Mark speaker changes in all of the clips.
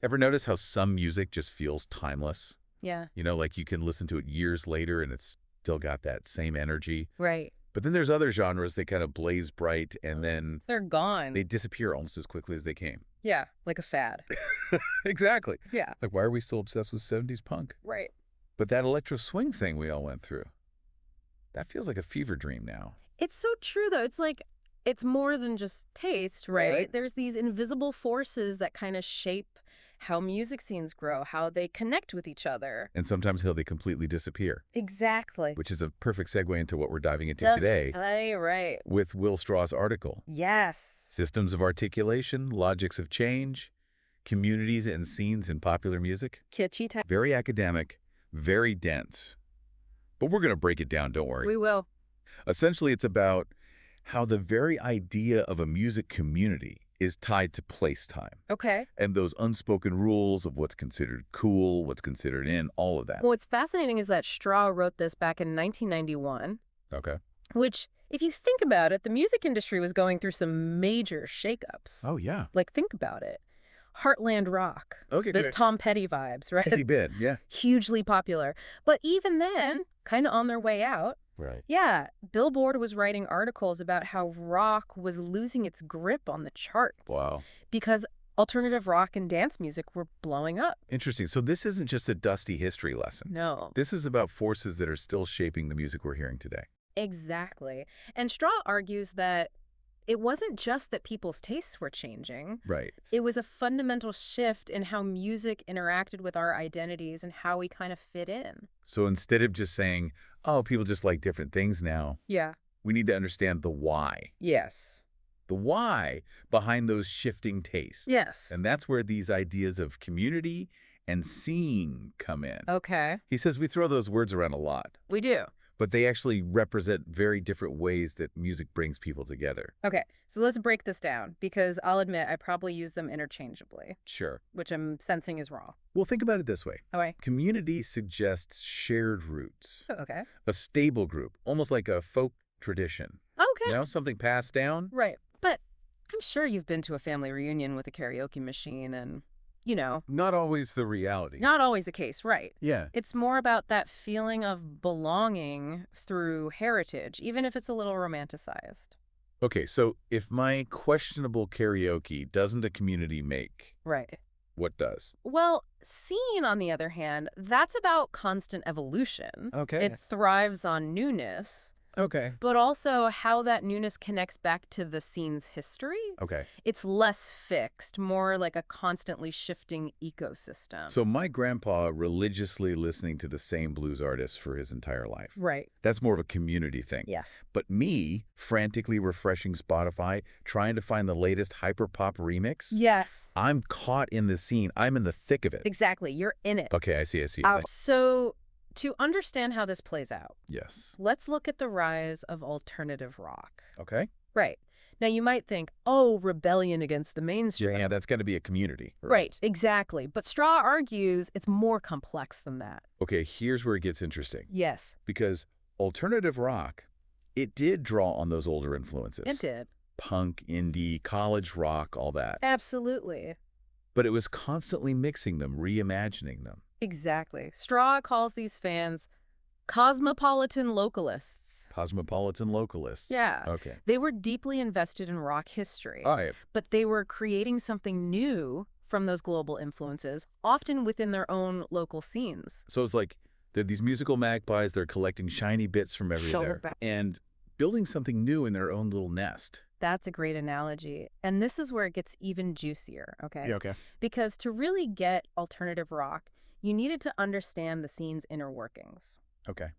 Speaker 1: Ever notice how some music just feels timeless?
Speaker 2: Yeah.
Speaker 1: You know, like you can listen to it years later and it's still got that same energy.
Speaker 2: Right.
Speaker 1: But then there's other genres, they kind of blaze bright and then
Speaker 2: They're gone.
Speaker 1: they disappear almost as quickly as they came.
Speaker 2: Yeah, like a fad.
Speaker 1: Exactly.
Speaker 2: Yeah.
Speaker 1: Like, why are we still obsessed with 70s punk?
Speaker 2: Right.
Speaker 1: But that electro swing thing we all went through, that feels like a fever dream now.
Speaker 2: It's so true, though. It's like, it's more than just taste, right? There's these invisible forces that kind of shape how music scenes grow, how they connect with each other.
Speaker 1: And sometimes they completely disappear,
Speaker 2: Exactly.
Speaker 1: which is a perfect segue into what we're diving into
Speaker 2: That's
Speaker 1: today
Speaker 2: right.
Speaker 1: with Will Straw's article.
Speaker 2: Yes.
Speaker 1: Systems of Articulation, Logics of Change, Communities and Scenes in Popular Music.
Speaker 2: Kitschy type.
Speaker 1: Very academic, very dense. But we're going to break it down, don't worry.
Speaker 2: We will.
Speaker 1: Essentially, it's about how the very idea of a music community is tied to place time.
Speaker 2: Okay.
Speaker 1: And those unspoken rules of what's considered cool, what's considered in, all of that.
Speaker 2: Well, what's fascinating is that Straw wrote this back in 1991,
Speaker 1: Okay.
Speaker 2: which, if you think about it, the music industry was going through some major shakeups.
Speaker 1: Oh, yeah.
Speaker 2: Like, think about it. Heartland rock.
Speaker 1: Okay,
Speaker 2: Those
Speaker 1: good.
Speaker 2: Tom Petty vibes, right?
Speaker 1: Petty bit, yeah.
Speaker 2: Hugely popular. But even then, kind of on their way out,
Speaker 1: Right.
Speaker 2: yeah, Billboard was writing articles about how rock was losing its grip on the charts.
Speaker 1: Wow.
Speaker 2: Because alternative rock and dance music were blowing up.
Speaker 1: Interesting. So this isn't just a dusty history lesson.
Speaker 2: No.
Speaker 1: This is about forces that are still shaping the music we're hearing today.
Speaker 2: Exactly. And Straw argues that it wasn't just that people's tastes were changing.
Speaker 1: Right.
Speaker 2: It was a fundamental shift in how music interacted with our identities and how we kind of fit in.
Speaker 1: So instead of just saying, oh, people just like different things now,
Speaker 2: Yeah.
Speaker 1: we need to understand the why.
Speaker 2: Yes.
Speaker 1: The why behind those shifting tastes.
Speaker 2: Yes.
Speaker 1: And that's where these ideas of community and scene come in.
Speaker 2: Okay.
Speaker 1: He says we throw those words around a lot,
Speaker 2: We do.
Speaker 1: but they actually represent very different ways that music brings people together.
Speaker 2: Okay. So let's break this down because I'll admit I probably use them interchangeably,
Speaker 1: Sure.
Speaker 2: which I'm sensing is wrong.
Speaker 1: Well, think about it this way.
Speaker 2: Okay.
Speaker 1: Community suggests shared roots,
Speaker 2: Okay.
Speaker 1: a stable group, almost like a folk tradition.
Speaker 2: Okay.
Speaker 1: You know, something passed down.
Speaker 2: Right. But I'm sure you've been to a family reunion with a karaoke machine and, you know,
Speaker 1: Not always the reality.
Speaker 2: not always the case, right?
Speaker 1: Yeah.
Speaker 2: It's more about that feeling of belonging through heritage, even if it's a little romanticized.
Speaker 1: Okay, so if my questionable karaoke doesn't a community make,
Speaker 2: Right.
Speaker 1: what does?
Speaker 2: Well, scene, on the other hand, that's about constant evolution.
Speaker 1: Okay.
Speaker 2: It thrives on newness,
Speaker 1: Okay.
Speaker 2: but also how that newness connects back to the scene's history.
Speaker 1: Okay.
Speaker 2: It's less fixed, more like a constantly shifting ecosystem.
Speaker 1: So my grandpa religiously listening to the same blues artists for his entire life.
Speaker 2: Right.
Speaker 1: That's more of a community thing.
Speaker 2: Yes.
Speaker 1: But me, frantically refreshing Spotify, trying to find the latest hyperpop remix,
Speaker 2: Yes.
Speaker 1: I'm caught in the scene. I'm in the thick of it.
Speaker 2: Exactly. You're in it.
Speaker 1: Okay, I see.
Speaker 2: So to understand how this plays out,
Speaker 1: Yes.
Speaker 2: let's look at the rise of alternative rock.
Speaker 1: Okay.
Speaker 2: Right. Now, you might think, oh, rebellion against the mainstream.
Speaker 1: Yeah, that's got to be a community.
Speaker 2: Right, exactly. But Straw argues it's more complex than that.
Speaker 1: Okay, here's where it gets interesting.
Speaker 2: Yes,
Speaker 1: Because alternative rock, it did draw on those older influences.
Speaker 2: it did.
Speaker 1: Punk, indie, college rock, all that.
Speaker 2: Absolutely.
Speaker 1: But it was constantly mixing them, reimagining them.
Speaker 2: Exactly. Straw calls these fans cosmopolitan localists.
Speaker 1: Cosmopolitan localists.
Speaker 2: Yeah.
Speaker 1: Okay.
Speaker 2: They were deeply invested in rock history,
Speaker 1: All right.
Speaker 2: but they were creating something new from those global influences, often within their own local scenes.
Speaker 1: So it's like they're these musical magpies. They're collecting shiny bits from everywhere and building something new in their own little nest.
Speaker 2: That's a great analogy. And this is where it gets even juicier, okay?
Speaker 1: Yeah, okay.
Speaker 2: Because to really get alternative rock, you needed to understand the scene's inner workings.
Speaker 1: Okay.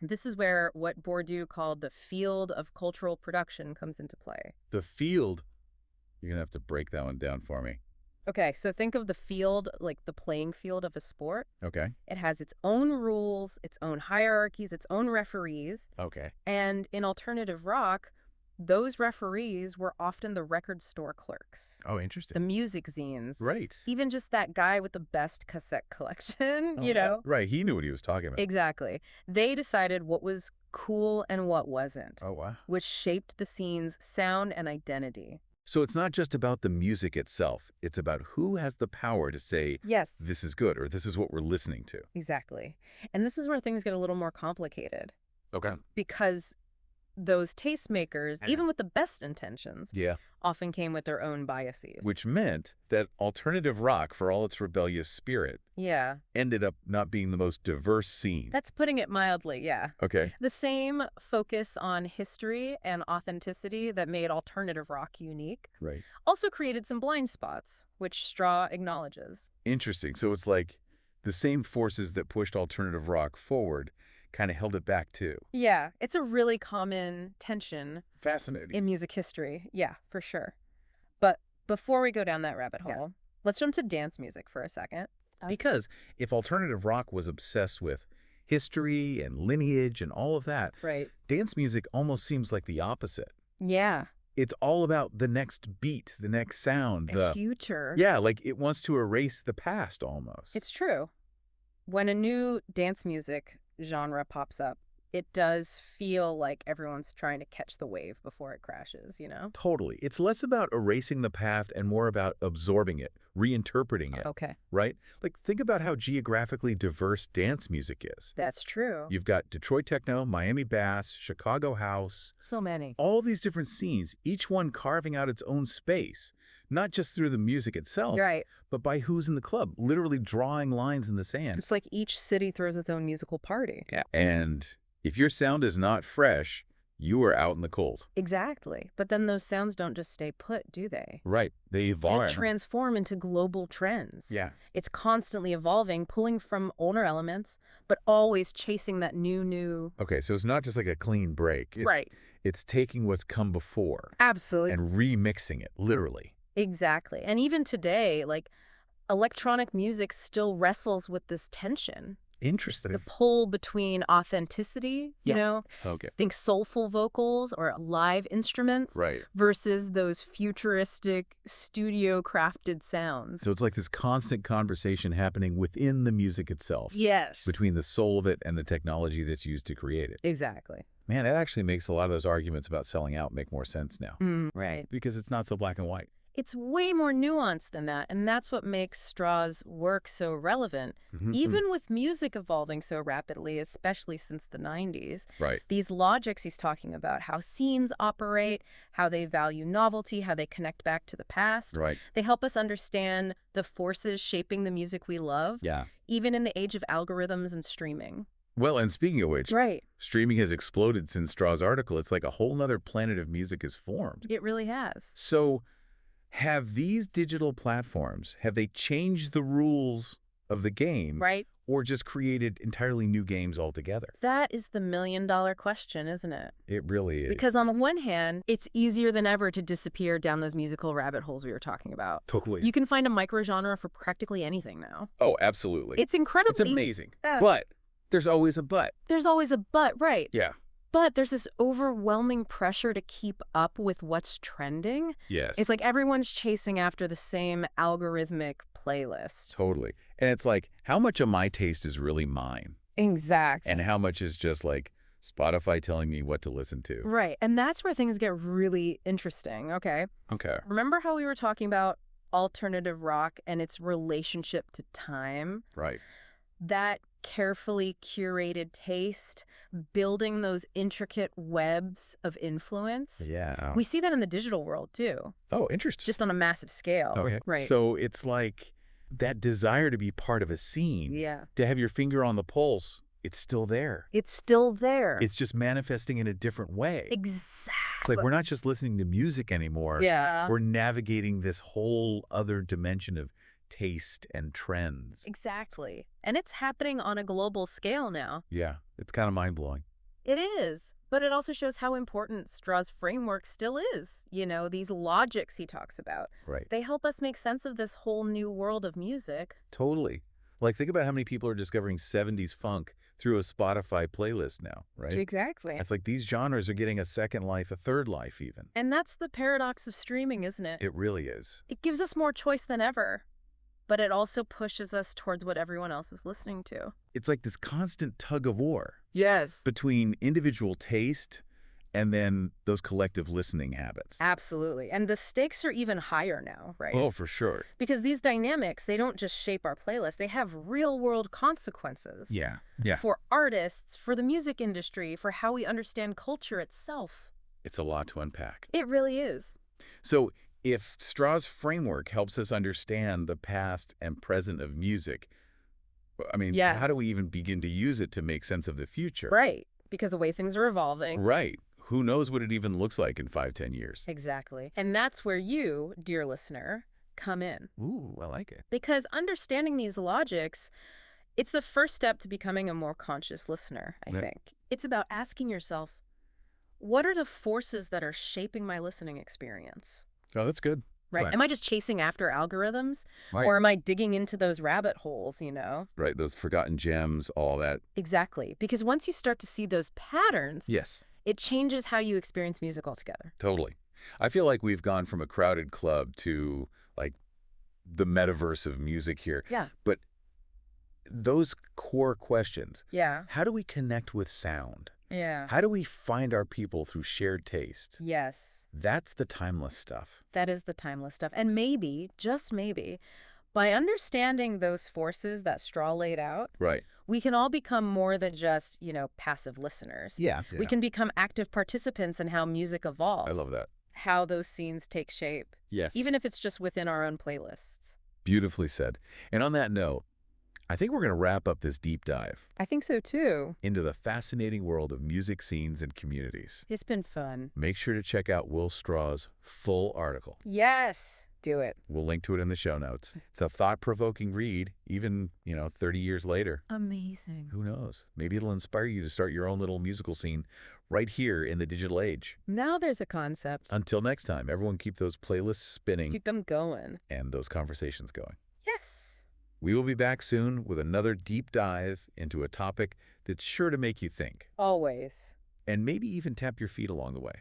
Speaker 2: This is where what Bourdieu called the field of cultural production comes into play.
Speaker 1: The field, you're going to have to break that one down for me.
Speaker 2: Okay, so think of the field like the playing field of a sport.
Speaker 1: Okay.
Speaker 2: It has its own rules, its own hierarchies, its own referees.
Speaker 1: Okay.
Speaker 2: And in alternative rock, those referees were often the record store clerks,
Speaker 1: Oh, interesting.
Speaker 2: the music zines,
Speaker 1: Right.
Speaker 2: even just that guy with the best cassette collection, you know?
Speaker 1: Right. He knew what he was talking about.
Speaker 2: Exactly. They decided what was cool and what wasn't,
Speaker 1: Oh, wow.
Speaker 2: which shaped the scene's sound and identity.
Speaker 1: So it's not just about the music itself. It's about who has the power to say,
Speaker 2: Yes.
Speaker 1: this is good, or this is what we're listening to.
Speaker 2: Exactly. And this is where things get a little more complicated.
Speaker 1: Okay.
Speaker 2: Because those tastemakers, even with the best intentions, often came with their own biases.
Speaker 1: Which meant that alternative rock, for all its rebellious spirit, ended up not being the most diverse scene.
Speaker 2: That's putting it mildly, yeah.
Speaker 1: Okay.
Speaker 2: The same focus on history and authenticity that made alternative rock unique also created some blind spots, which Straw acknowledges.
Speaker 1: Interesting. So it's like the same forces that pushed alternative rock forward kind of held it back too.
Speaker 2: Yeah, it's a really common tension.
Speaker 1: Fascinating.
Speaker 2: In music history. Yeah, for sure. But before we go down that rabbit hole, let's jump to dance music for a second.
Speaker 1: Because if alternative rock was obsessed with history and lineage and all of that, dance music almost seems like the opposite.
Speaker 2: Yeah.
Speaker 1: It's all about the next beat, the next sound.
Speaker 2: The future.
Speaker 1: Yeah, like it wants to erase the past almost.
Speaker 2: It's true. When a new dance music genre pops up, it does feel like everyone's trying to catch the wave before it crashes, you know?
Speaker 1: Totally. It's less about erasing the past and more about absorbing it, reinterpreting it.
Speaker 2: Okay.
Speaker 1: Right? Like, think about how geographically diverse dance music is.
Speaker 2: That's true.
Speaker 1: You've got Detroit techno, Miami bass, Chicago house.
Speaker 2: So many.
Speaker 1: All these different scenes, each one carving out its own space, not just through the music itself, but by who's in the club, literally drawing lines in the sand.
Speaker 2: It's like each city throws its own musical party.
Speaker 1: Yeah. And if your sound is not fresh, you are out in the cold.
Speaker 2: Exactly. But then those sounds don't just stay put, do they?
Speaker 1: Right. They evolve.
Speaker 2: They transform into global trends.
Speaker 1: Yeah.
Speaker 2: It's constantly evolving, pulling from older elements, but always chasing that new.
Speaker 1: Okay, so it's not just like a clean break. It's taking what's come before.
Speaker 2: Absolutely.
Speaker 1: And remixing it, literally.
Speaker 2: Exactly. And even today, like, electronic music still wrestles with this tension.
Speaker 1: Interesting.
Speaker 2: The pull between authenticity, you know? Think soulful vocals or live instruments versus those futuristic studio-crafted sounds.
Speaker 1: So it's like this constant conversation happening within the music itself.
Speaker 2: Yes.
Speaker 1: Between the soul of it and the technology that's used to create it.
Speaker 2: Exactly.
Speaker 1: Man, that actually makes a lot of those arguments about selling out make more sense now.
Speaker 2: Right.
Speaker 1: Because it's not so black and white.
Speaker 2: It's way more nuanced than that, and that's what makes Straw's work so relevant. Even with music evolving so rapidly, especially since the 90s, these logics he's talking about, how scenes operate, how they value novelty, how they connect back to the past, they help us understand the forces shaping the music we love, even in the age of algorithms and streaming.
Speaker 1: Well, and speaking of which, streaming has exploded since Straw's article. It's like a whole nother planet of music is formed.
Speaker 2: It really has.
Speaker 1: So have these digital platforms, have they changed the rules of the game or just created entirely new games altogether?
Speaker 2: That is the million-dollar question, isn't it?
Speaker 1: It really is.
Speaker 2: Because on the one hand, it's easier than ever to disappear down those musical rabbit holes we were talking about.
Speaker 1: Totally.
Speaker 2: You can find a microgenre for practically anything now.
Speaker 1: Oh, absolutely.
Speaker 2: It's incredible.
Speaker 1: It's amazing. But there's always a but.
Speaker 2: There's always a but, right.
Speaker 1: Yeah.
Speaker 2: But there's this overwhelming pressure to keep up with what's trending.
Speaker 1: Yes.
Speaker 2: It's like everyone's chasing after the same algorithmic playlist.
Speaker 1: Totally. And it's like, how much of my taste is really mine?
Speaker 2: Exactly.
Speaker 1: And how much is just like Spotify telling me what to listen to?
Speaker 2: Right. And that's where things get really interesting. Okay. Remember how we were talking about alternative rock and its relationship to time?
Speaker 1: Right.
Speaker 2: That carefully curated taste, building those intricate webs of influence.
Speaker 1: Yeah.
Speaker 2: We see that in the digital world, too.
Speaker 1: Oh, interesting.
Speaker 2: Just on a massive scale.
Speaker 1: Okay.
Speaker 2: Right.
Speaker 1: So it's like that desire to be part of a scene, to have your finger on the pulse, it's still there.
Speaker 2: It's still there.
Speaker 1: It's just manifesting in a different way.
Speaker 2: Exactly.
Speaker 1: It's like we're not just listening to music anymore.
Speaker 2: Yeah.
Speaker 1: We're navigating this whole other dimension of taste and trends.
Speaker 2: Exactly. And it's happening on a global scale now.
Speaker 1: Yeah, it's kind of mind-blowing.
Speaker 2: It is. But it also shows how important Straw's framework still is. You know, these logics he talks about.
Speaker 1: Right.
Speaker 2: They help us make sense of this whole new world of music.
Speaker 1: Totally. Like, think about how many people are discovering 70s funk through a Spotify playlist now, right?
Speaker 2: Exactly.
Speaker 1: It's like these genres are getting a second life, a third life even.
Speaker 2: And that's the paradox of streaming, isn't it?
Speaker 1: It really is.
Speaker 2: It gives us more choice than ever. But it also pushes us towards what everyone else is listening to.
Speaker 1: It's like this constant tug of war.
Speaker 2: Yes.
Speaker 1: Between individual taste and then those collective listening habits.
Speaker 2: Absolutely. And the stakes are even higher now, right?
Speaker 1: Oh, for sure.
Speaker 2: Because these dynamics, they don't just shape our playlist, they have real-world consequences.
Speaker 1: Yeah, yeah.
Speaker 2: For artists, for the music industry, for how we understand culture itself.
Speaker 1: It's a lot to unpack.
Speaker 2: It really is.
Speaker 1: So if Straw's framework helps us understand the past and present of music, I mean, how do we even begin to use it to make sense of the future?
Speaker 2: Right, because the way things are evolving.
Speaker 1: Right. Who knows what it even looks like in 5-10 years?
Speaker 2: Exactly. And that's where you, dear listener, come in.
Speaker 1: Ooh, I like it.
Speaker 2: Because understanding these logics, it's the first step to becoming a more conscious listener, I think. It's about asking yourself, what are the forces that are shaping my listening experience?
Speaker 1: Oh, that's good.
Speaker 2: Right. Am I just chasing after algorithms? Right. Or am I digging into those rabbit holes, you know?
Speaker 1: Right, those forgotten gems, all that.
Speaker 2: Exactly. Because once you start to see those patterns,
Speaker 1: yes,
Speaker 2: it changes how you experience music altogether.
Speaker 1: Totally. I feel like we've gone from a crowded club to, like, the metaverse of music here.
Speaker 2: Yeah.
Speaker 1: But those core questions.
Speaker 2: Yeah.
Speaker 1: How do we connect with sound?
Speaker 2: Yeah.
Speaker 1: How do we find our people through shared taste?
Speaker 2: Yes.
Speaker 1: That's the timeless stuff.
Speaker 2: That is the timeless stuff. And maybe, just maybe, by understanding those forces that Straw laid out,
Speaker 1: right,
Speaker 2: we can all become more than just, passive listeners.
Speaker 1: Yeah.
Speaker 2: We can become active participants in how music evolves.
Speaker 1: I love that.
Speaker 2: How those scenes take shape.
Speaker 1: Yes.
Speaker 2: Even if it's just within our own playlists.
Speaker 1: Beautifully said. And on that note, I think we're going to wrap up this deep dive.
Speaker 2: I think so, too.
Speaker 1: Into the fascinating world of music scenes and communities.
Speaker 2: It's been fun.
Speaker 1: Make sure to check out Will Straw's full article.
Speaker 2: Yes. Do it.
Speaker 1: We'll link to it in the show notes. It's a thought-provoking read, even, 30 years later.
Speaker 2: Amazing.
Speaker 1: Who knows? Maybe it'll inspire you to start your own little musical scene right here in the digital age.
Speaker 2: Now there's a concept.
Speaker 1: Until next time, everyone keep those playlists spinning.
Speaker 2: Keep them going.
Speaker 1: And those conversations going.
Speaker 2: Yes.
Speaker 1: We will be back soon with another deep dive into a topic that's sure to make you think.
Speaker 2: Always.
Speaker 1: And maybe even tap your feet along the way.